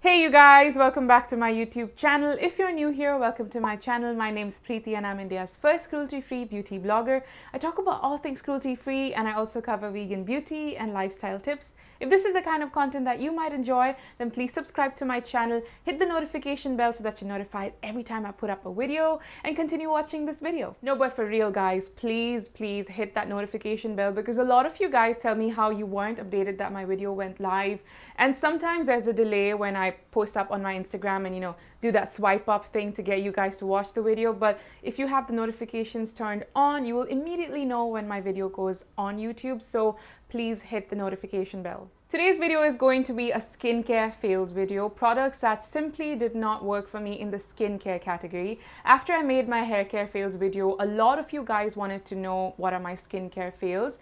Hey you guys, welcome back to my YouTube channel. If you're new here, welcome to my channel. My name is Preeti and I'm India's first cruelty-free beauty blogger. I talk about all things cruelty-free and I also cover vegan beauty and lifestyle tips. If this is the kind of content that you might enjoy, then please subscribe to my channel, hit the notification bell so that you're notified every time I put up a video, and continue watching this video. No, but for real guys, please hit that notification bell because a lot of you guys tell me how you weren't updated that my video went live, and sometimes there's a delay when I post up on my Instagram and do that swipe up thing to get you guys to watch the video. But if you have the notifications turned on, you will immediately know when my video goes on YouTube, so please hit the notification bell. Today's video is going to be a skincare fails video, products that simply did not work for me in the skincare category. After I made my hair care fails video, a lot of you guys wanted to know what are my skincare fails.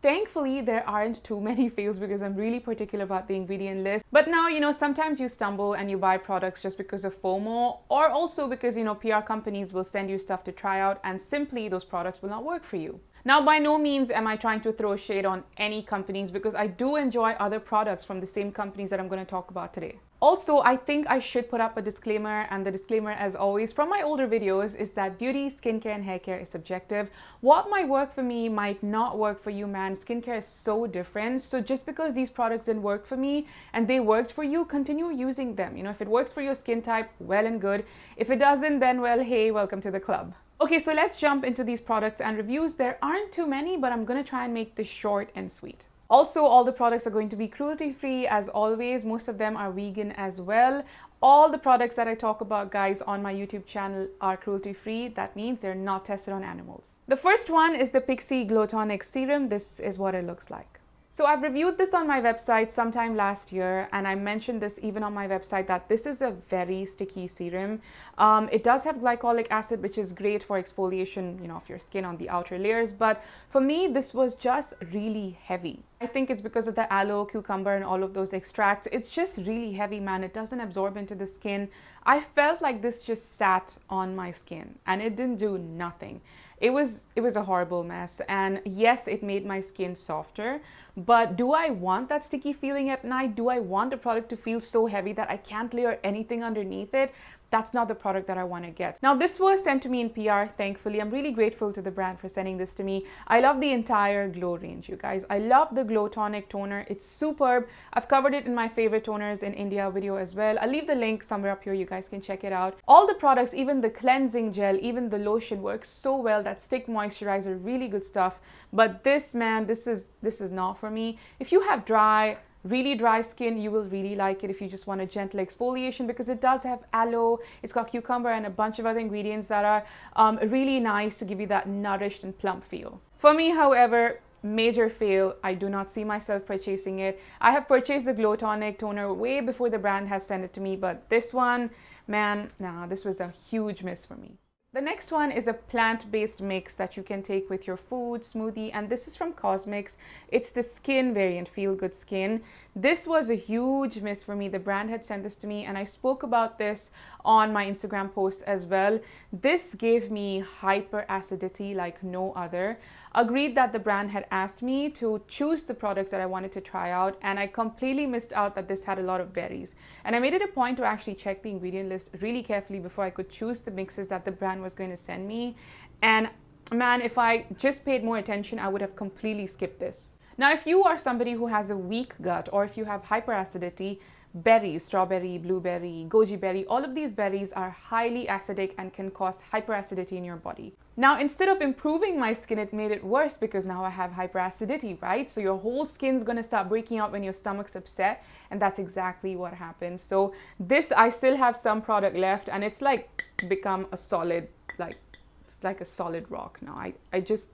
Thankfully, there aren't too many fails because I'm really particular about the ingredient list. But now, sometimes you stumble and you buy products just because of FOMO, or also because, PR companies will send you stuff to try out and simply those products will not work for you. Now, by no means am I trying to throw shade on any companies because I do enjoy other products from the same companies that I'm going to talk about today. Also, I think I should put up a disclaimer, and the disclaimer, as always, from my older videos is that beauty, skincare, and hair care is subjective. What might work for me might not work for you, man. Skincare is so different. So just because these products didn't work for me and they worked for you, continue using them. If it works for your skin type, well and good. If it doesn't, then well, hey, welcome to the club. Okay, so let's jump into these products and reviews. There aren't too many, but I'm going to try and make this short and sweet. Also, all the products are going to be cruelty-free as always. Most of them are vegan as well. All the products that I talk about, guys, on my YouTube channel are cruelty-free. That means they're not tested on animals. The first one is the PIXI Glow Tonic Serum. This is what it looks like. So I've reviewed this on my website sometime last year, and I mentioned this even on my website that this is a very sticky serum. It does have glycolic acid, which is great for exfoliation, of your skin on the outer layers. But for me, this was just really heavy. I think it's because of the aloe, cucumber, and all of those extracts. It's just really heavy, man. It doesn't absorb into the skin. I felt like this just sat on my skin and it didn't do nothing. It was a horrible mess, and yes, it made my skin softer, but do I want that sticky feeling at night? Do I want a product to feel so heavy that I can't layer anything underneath it? That's not the product that I want to get. Now, this was sent to me in PR, thankfully. I'm really grateful to the brand for sending this to me. I love the entire Glow range, you guys. I love the Glow Tonic toner. It's superb. I've covered it in my favorite toners in India video as well. I'll leave the link somewhere up here. You guys can check it out. All the products, even the cleansing gel, even the lotion, works so well. That stick moisturizer, really good stuff. But this, man, this is not for me. If you have really dry skin, you will really like it if you just want a gentle exfoliation, because it does have aloe, it's got cucumber and a bunch of other ingredients that are really nice to give you that nourished and plump feel. For me, however, major fail. I do not see myself purchasing it. I have purchased the Glow Tonic toner way before the brand has sent it to me, but this one, man, nah, this was a huge miss for me. The next one is a plant-based mix that you can take with your food, smoothie, and this is from Cosmix. It's the skin variant, Feel Good Skin. This was a huge miss for me. The brand had sent this to me and I spoke about this on my Instagram post as well. This gave me hyperacidity like no other. Agreed that the brand had asked me to choose the products that I wanted to try out, and I completely missed out that this had a lot of berries. And I made it a point to actually check the ingredient list really carefully before I could choose the mixes that the brand was going to send me. And man, if I just paid more attention, I would have completely skipped this. Now, if you are somebody who has a weak gut, or if you have hyperacidity, berries, strawberry, blueberry, goji berry, all of these berries are highly acidic and can cause hyperacidity in your body. Now, instead of improving my skin, it made it worse because now I have hyperacidity, right? So your whole skin's gonna start breaking out when your stomach's upset, and that's exactly what happened. So this, I still have some product left, and it's like become a solid, it's like a solid rock now. It just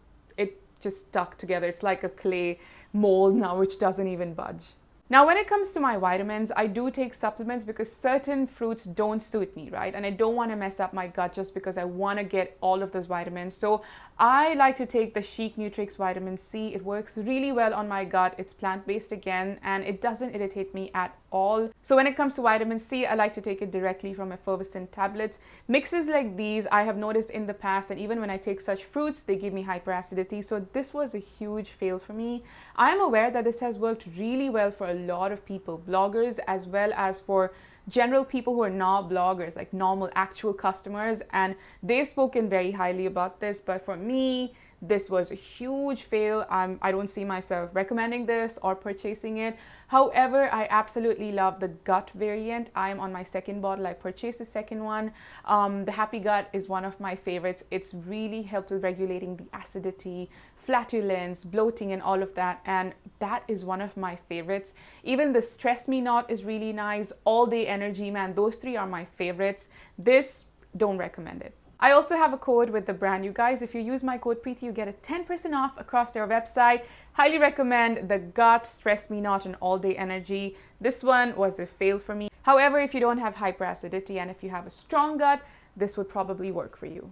stuck together. It's like a clay mold now, which doesn't even budge. Now, when it comes to my vitamins, I do take supplements because certain fruits don't suit me, right? And I don't want to mess up my gut just because I want to get all of those vitamins. So I like to take the Chic Nutrix Vitamin C. It works really well on my gut. It's plant-based again, and it doesn't irritate me at all. So when it comes to vitamin C, I like to take it directly from effervescent tablets. Mixes like these, I have noticed in the past, and even when I take such fruits, they give me hyperacidity. So this was a huge fail for me. I'm aware that this has worked really well for a lot of people, bloggers, as well as for general people who are not bloggers, like normal actual customers, and they've spoken very highly about this. But for me, this was a huge fail. I don't see myself recommending this or purchasing it. However, I absolutely love the gut variant. I'm on my second bottle. I purchased the second one. The Happy Gut is one of my favorites. It's really helped with regulating the acidity, flatulence, bloating, and all of that. And that is one of my favorites. Even the Stress Me Not is really nice. All Day Energy, man, those three are my favorites. This, don't recommend it. I also have a code with the brand, you guys. If you use my code Preiti, you get a 10% off across their website. Highly recommend the Gut, Stress Me Not, and All Day Energy. This one was a fail for me. However, if you don't have hyperacidity and if you have a strong gut, this would probably work for you.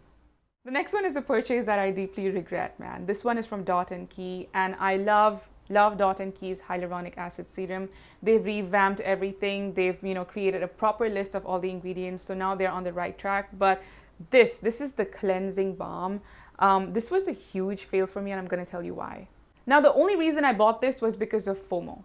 The next one is a purchase that I deeply regret, man. This one is from Dot & Key, and I love Dot & Key's hyaluronic acid serum. They've revamped everything. They've, created a proper list of all the ingredients, so now they're on the right track. But this is the cleansing balm. This was a huge fail for me, and I'm going to tell you why. Now, the only reason I bought this was because of FOMO.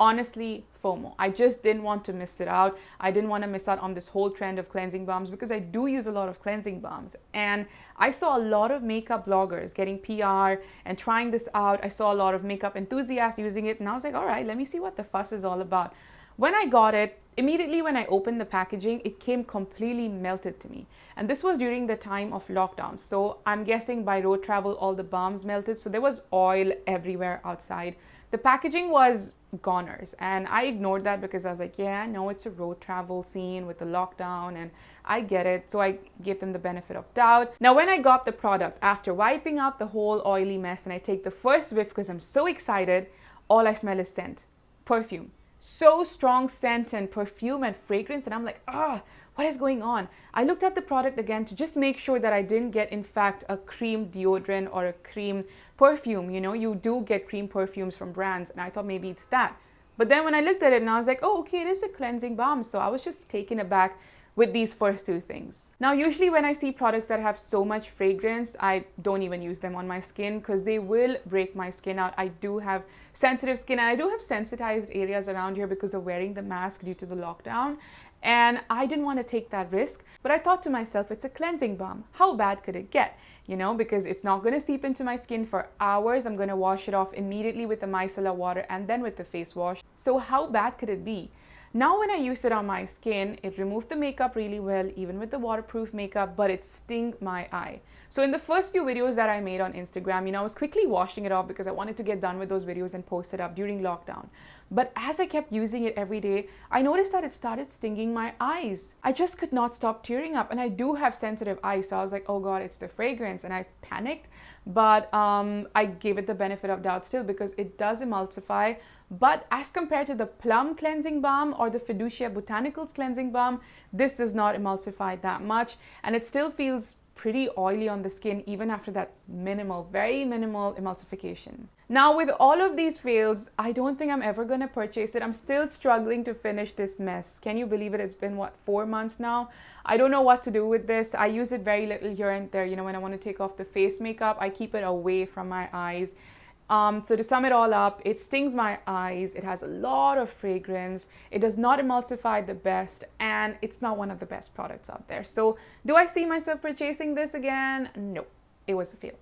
Honestly, FOMO. I just didn't want to miss it out. I didn't want to miss out on this whole trend of cleansing balms because I do use a lot of cleansing balms. And I saw a lot of makeup bloggers getting PR and trying this out. I saw a lot of makeup enthusiasts using it, and I was like, all right, let me see what the fuss is all about. When I got it, immediately when I opened the packaging, it came completely melted to me. And this was during the time of lockdown. So I'm guessing by road travel, all the balms melted. So there was oil everywhere outside. The packaging was goners, and I ignored that because I was like, yeah, no, it's a road travel scene with the lockdown and I get it. So I gave them the benefit of doubt. Now, when I got the product, after wiping out the whole oily mess and I take the first whiff because I'm so excited, all I smell is scent, perfume. So strong scent and perfume and fragrance, and I'm like, what is going on? I looked at the product again to just make sure that I didn't get, in fact, a cream deodorant or a cream perfume. You do get cream perfumes from brands, and I thought maybe it's that. But then when I looked at it, and I was like, oh, okay, it is a cleansing balm. So I was just taken aback with these first two things. Now, usually when I see products that have so much fragrance, I don't even use them on my skin because they will break my skin out. I do have sensitive skin, and I do have sensitized areas around here because of wearing the mask due to the lockdown. And I didn't want to take that risk, but I thought to myself, it's a cleansing balm. How bad could it get? Because it's not going to seep into my skin for hours. I'm going to wash it off immediately with the micellar water and then with the face wash. So how bad could it be? Now, when I used it on my skin, it removed the makeup really well, even with the waterproof makeup, but it stung my eye. So in the first few videos that I made on Instagram, I was quickly washing it off because I wanted to get done with those videos and post it up during lockdown. But as I kept using it every day, I noticed that it started stinging my eyes. I just could not stop tearing up, and I do have sensitive eyes, so I was like, oh God, it's the fragrance, and I panicked. But I gave it the benefit of doubt still because it does emulsify. But as compared to the Plum cleansing balm or the Fiducia Botanicals cleansing balm, this does not emulsify that much, and it still feels pretty oily on the skin even after that very minimal emulsification. Now, with all of these fails, I don't think I'm ever going to purchase it. I'm still struggling to finish this mess. Can you believe it? It's been, 4 months now? I don't know what to do with this. I use it very little here and there. When I want to take off the face makeup, I keep it away from my eyes. So to sum it all up, it stings my eyes, it has a lot of fragrance, it does not emulsify the best, and it's not one of the best products out there. So do I see myself purchasing this again? No, it was a fail.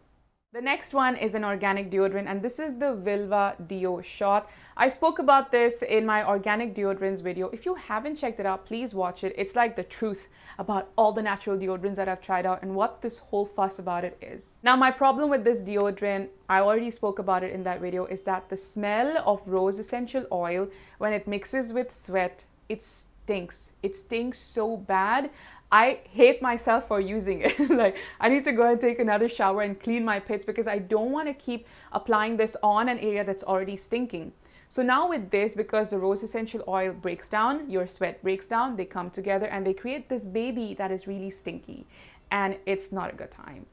The next one is an organic deodorant, and this is the VILVAH Deo Shot. I spoke about this in my organic deodorants video. If you haven't checked it out, please watch it. It's like the truth about all the natural deodorants that I've tried out and what this whole fuss about it is. Now, my problem with this deodorant, I already spoke about it in that video, is that the smell of rose essential oil, when it mixes with sweat, it stinks. It stinks so bad. I hate myself for using it. Like, I need to go and take another shower and clean my pits because I don't want to keep applying this on an area that's already stinking. So now with this, because the rose essential oil breaks down, your sweat breaks down, they come together and they create this baby that is really stinky. And it's not a good time.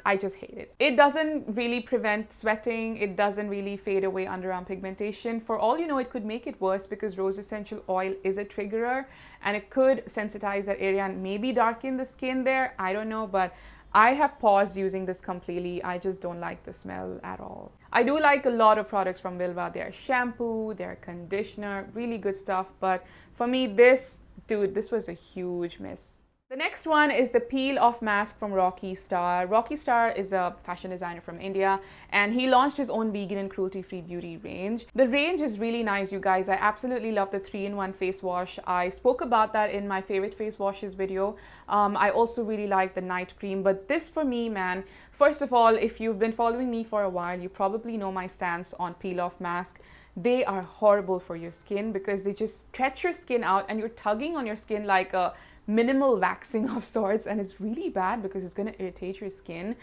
I just hate it. It doesn't really prevent sweating. It doesn't really fade away underarm pigmentation. For all you know, it could make it worse because rose essential oil is a triggerer and it could sensitize that area and maybe darken the skin there. I don't know, but I have paused using this completely. I just don't like the smell at all. I do like a lot of products from VILVAH. Their shampoo, their conditioner, really good stuff. But for me, this dude, this was a huge miss. The next one is the peel off mask from Rocky Star. Rocky Star is a fashion designer from India, and he launched his own vegan and cruelty-free beauty range. The range is really nice, you guys. I absolutely love the 3-in-1 face wash. I spoke about that in my favorite face washes video. I also really like the night cream, but this for me, man, first of all, if you've been following me for a while, you probably know my stance on peel off mask. They are horrible for your skin because they just stretch your skin out and you're tugging on your skin like a minimal waxing of sorts, and it's really bad because it's going to irritate your skin.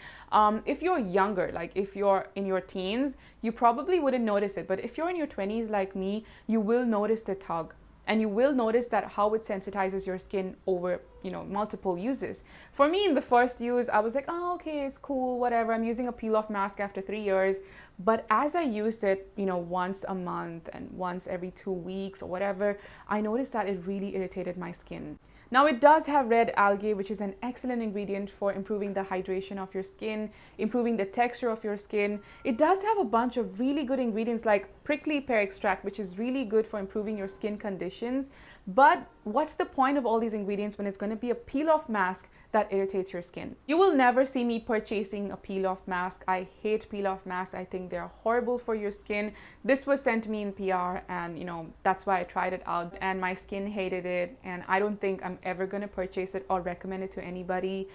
If you're younger, like if you're in your teens, you probably wouldn't notice it, but if you're in your 20s like me, you will notice the tug, and you will notice that how it sensitizes your skin over, you know, multiple uses. For me, in the first use, I was like, oh, okay, it's cool, whatever. I'm using a peel-off mask after 3 years. But as I used it, you know, once a month and once every 2 weeks or whatever, I noticed that it really irritated my skin. Now, it does have red algae, which is an excellent ingredient for improving the hydration of your skin, improving the texture of your skin. It does have a bunch of really good ingredients like prickly pear extract, which is really good for improving your skin conditions. But what's the point of all these ingredients when it's going to be a peel-off mask that irritates your skin? You will never see me purchasing a peel-off mask. I hate peel-off masks. I think they're horrible for your skin. This was sent to me in PR, and you know, that's why I tried it out, and my skin hated it, and I don't think I'm ever going to purchase it or recommend it to anybody.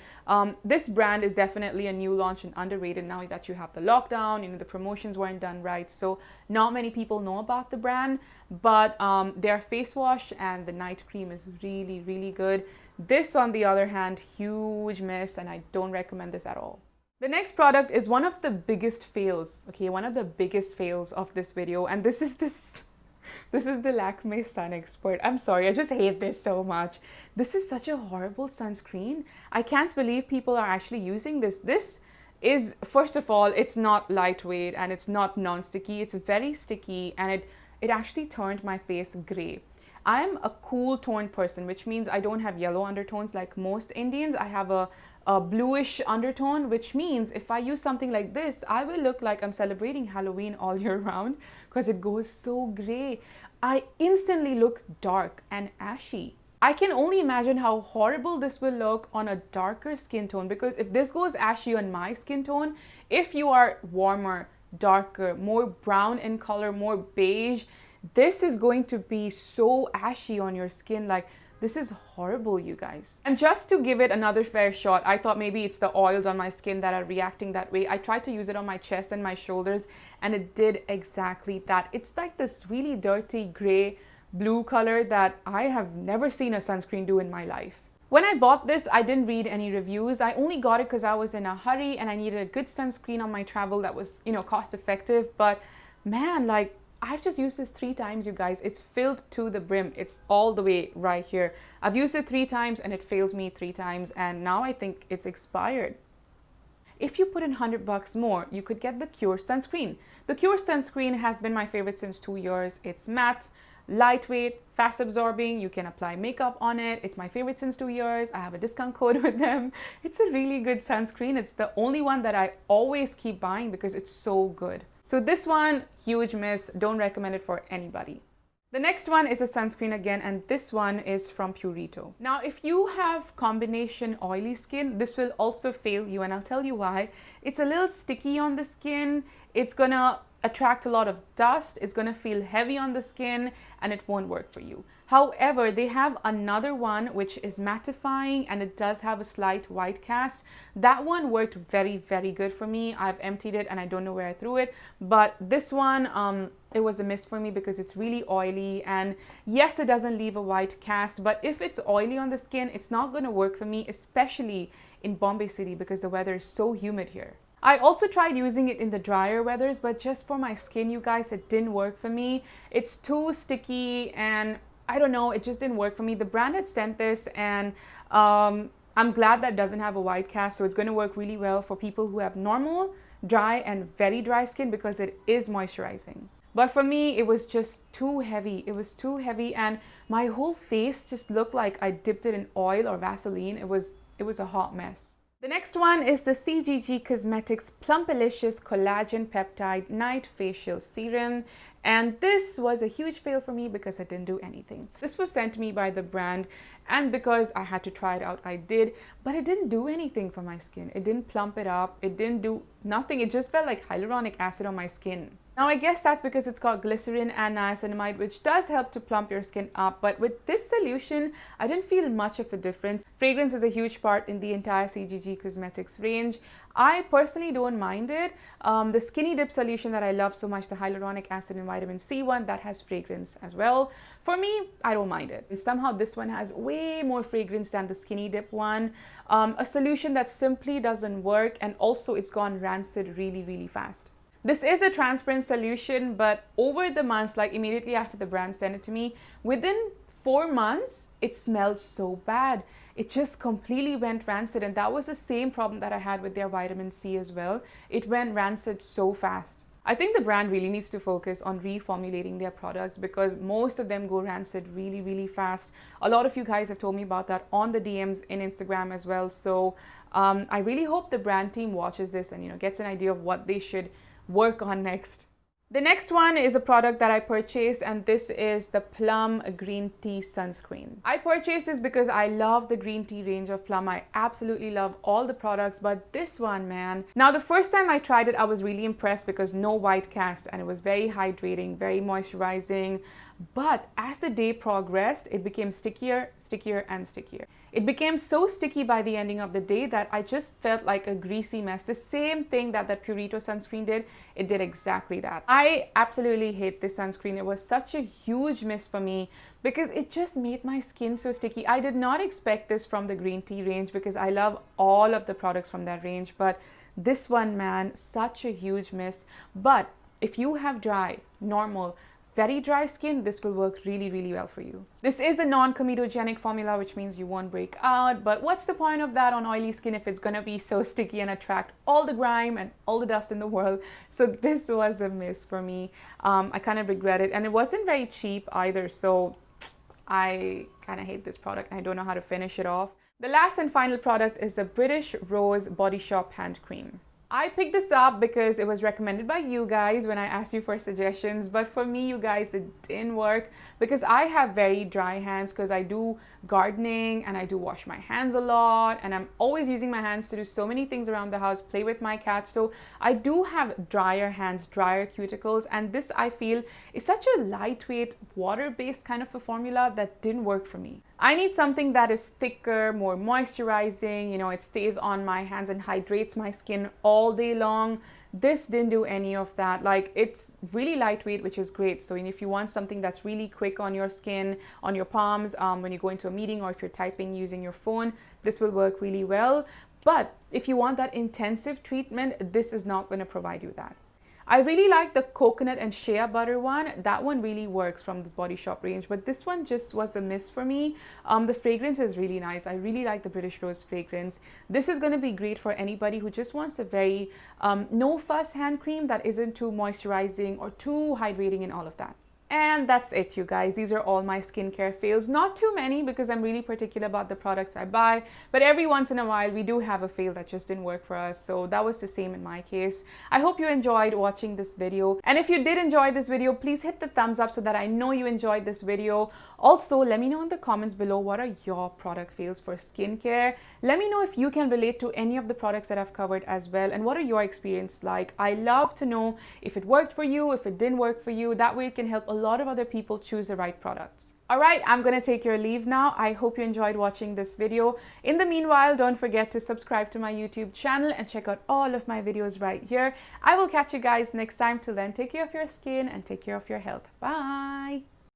This brand is definitely a new launch and underrated now that you have the lockdown. You know, the promotions weren't done right, so not many people know about the brand, but their face wash and the night cream is really, really good. This, on the other hand, huge miss, and I don't recommend this at all. The next product is one of the biggest fails, okay, one of the biggest fails of this video, and this is the Lakme Sun Expert. I'm sorry, I just hate this so much. This is such a horrible sunscreen. I can't believe people are actually using this. This is, first of all, it's not lightweight and it's not non-sticky. It's very sticky, and it actually turned my face gray. I'm a cool toned person, which means I don't have yellow undertones like most Indians. I have a bluish undertone, which means if I use something like this, I will look like I'm celebrating Halloween all year round because it goes so gray. I instantly look dark and ashy. I can only imagine how horrible this will look on a darker skin tone, because if this goes ashy on my skin tone, if you are warmer, darker, more brown in color, more beige, this is going to be so ashy on your skin. Like, this is horrible, you guys. And just to give it another fair shot, I thought maybe it's the oils on my skin that are reacting that way. I tried to use it on my chest and my shoulders, and it did exactly that. It's like this really dirty gray blue color that I have never seen a sunscreen do in my life. When I bought this, I didn't read any reviews. I only got it because I was in a hurry and I needed a good sunscreen on my travel that was, you know, cost effective. But man, like, I've just used this 3 times, you guys. It's filled to the brim. It's all the way right here. I've used it 3 times and it failed me 3 times, and now I think it's expired. If you put in $100 more, you could get the Cure sunscreen. The Cure sunscreen has been my favorite since 2 years. It's matte, lightweight, fast absorbing. You can apply makeup on it. It's my favorite since 2 years. I have a discount code with them. It's a really good sunscreen. It's the only one that I always keep buying because it's so good. So this one, huge miss. Don't recommend it for anybody. The next one is a sunscreen again, and this one is from PURITO. Now, if you have combination oily skin, this will also fail you, and I'll tell you why. It's a little sticky on the skin. It's gonna attract a lot of dust. It's gonna feel heavy on the skin, and it won't work for you. However, they have another one which is mattifying, and it does have a slight white cast. That one worked very, very good for me. I've emptied it and I don't know where I threw it, but this one, it was a miss for me because it's really oily, and yes, it doesn't leave a white cast, but if it's oily on the skin, it's not going to work for me, especially in Bombay City because the weather is so humid here. I also tried using it in the drier weathers, but just for my skin, you guys, it didn't work for me. It's too sticky, and I don't know, it just didn't work for me. The brand had sent this, and I'm glad that it doesn't have a white cast, so it's going to work really well for people who have normal, dry, and very dry skin because it is moisturizing. But for me, it was just too heavy. It was too heavy, and my whole face just looked like I dipped it in oil or Vaseline. It was a hot mess. The next one is the CGG Cosmetics Plumpalicious Collagen Peptide Night Facial Serum. And this was a huge fail for me because I didn't do anything. This was sent to me by the brand, and because I had to try it out, I did, but it didn't do anything for my skin. It didn't plump it up. It didn't do nothing. It just felt like hyaluronic acid on my skin. Now, I guess that's because it's got glycerin and niacinamide, which does help to plump your skin up. But with this solution, I didn't feel much of a difference. Fragrance is a huge part in the entire CGG Cosmetics range. I personally don't mind it. The Skinny Dip solution that I love so much, the hyaluronic acid and vitamin C one, that has fragrance as well. For me, I don't mind it. Somehow this one has way more fragrance than the Skinny Dip one. A solution that simply doesn't work, and also it's gone rancid really, really fast. This is a transparent solution, but over the months, like immediately after the brand sent it to me, within 4 months, it smelled so bad. It just completely went rancid, and that was the same problem that I had with their vitamin C as well. It went rancid so fast. I think the brand really needs to focus on reformulating their products because most of them go rancid really, really fast. A lot of you guys have told me about that on the DMs in Instagram as well. So I really hope the brand team watches this and gets an idea of what they should work on next. The next one is a product that I purchased, and this is the Plum Green Tea Sunscreen. I purchased this because I love the green tea range of Plum. I absolutely love all the products, but this one, man. Now, the first time I tried it, I was really impressed because no white cast, and it was very hydrating, very moisturizing. But as the day progressed, it became stickier, stickier, and stickier. It became so sticky by the ending of the day that I just felt like a greasy mess. The same thing that PURITO sunscreen did, it did exactly that. I absolutely hate this sunscreen. It was such a huge miss for me because it just made my skin so sticky. I did not expect this from the green tea range because I love all of the products from that range, but this one, man, such a huge miss. But if you have dry, normal, very dry skin, this will work really, really well for you. This is a non-comedogenic formula, which means you won't break out. But what's the point of that on oily skin if it's gonna be so sticky and attract all the grime and all the dust in the world? So this was a miss for me. I kind of regret it. And it wasn't very cheap either. So I kind of hate this product. I don't know how to finish it off. The last and final product is the British Rose Body Shop Hand Cream. I picked this up because it was recommended by you guys when I asked you for suggestions, but for me, you guys, it didn't work because I have very dry hands because I do gardening and I do wash my hands a lot, and I'm always using my hands to do so many things around the house, play with my cat. So I do have drier hands, drier cuticles, and this, I feel, is such a lightweight, water-based kind of a formula that didn't work for me. I need something that is thicker, more moisturizing, it stays on my hands and hydrates my skin all day long. This didn't do any of that. Like, it's really lightweight, which is great. So if you want something that's really quick on your skin, on your palms, when you go into a meeting or if you're typing using your phone, this will work really well. But if you want that intensive treatment, this is not going to provide you that. I really like the coconut and shea butter one. That one really works from this Body Shop range, but this one just was a miss for me. The fragrance is really nice. I really like the British Rose fragrance. This is going to be great for anybody who just wants a very no fuss hand cream that isn't too moisturizing or too hydrating and all of that. And that's it, you guys. These are all my skincare fails. Not too many because I'm really particular about the products I buy, but every once in a while we do have a fail that just didn't work for us. So that was the same in my case. I hope you enjoyed watching this video. And if you did enjoy this video, please hit the thumbs up so that I know you enjoyed this video. Also, let me know in the comments below, what are your product fails for skincare? Let me know if you can relate to any of the products that I've covered as well, and what are your experiences like. I love to know if it worked for you, if it didn't work for you. That way it can help a lot of other people choose the right products. All right, I'm gonna take your leave now. I hope you enjoyed watching this video. In the meanwhile, don't forget to subscribe to my YouTube channel and check out all of my videos right here. I will catch you guys next time. Till then, take care of your skin and take care of your health. Bye.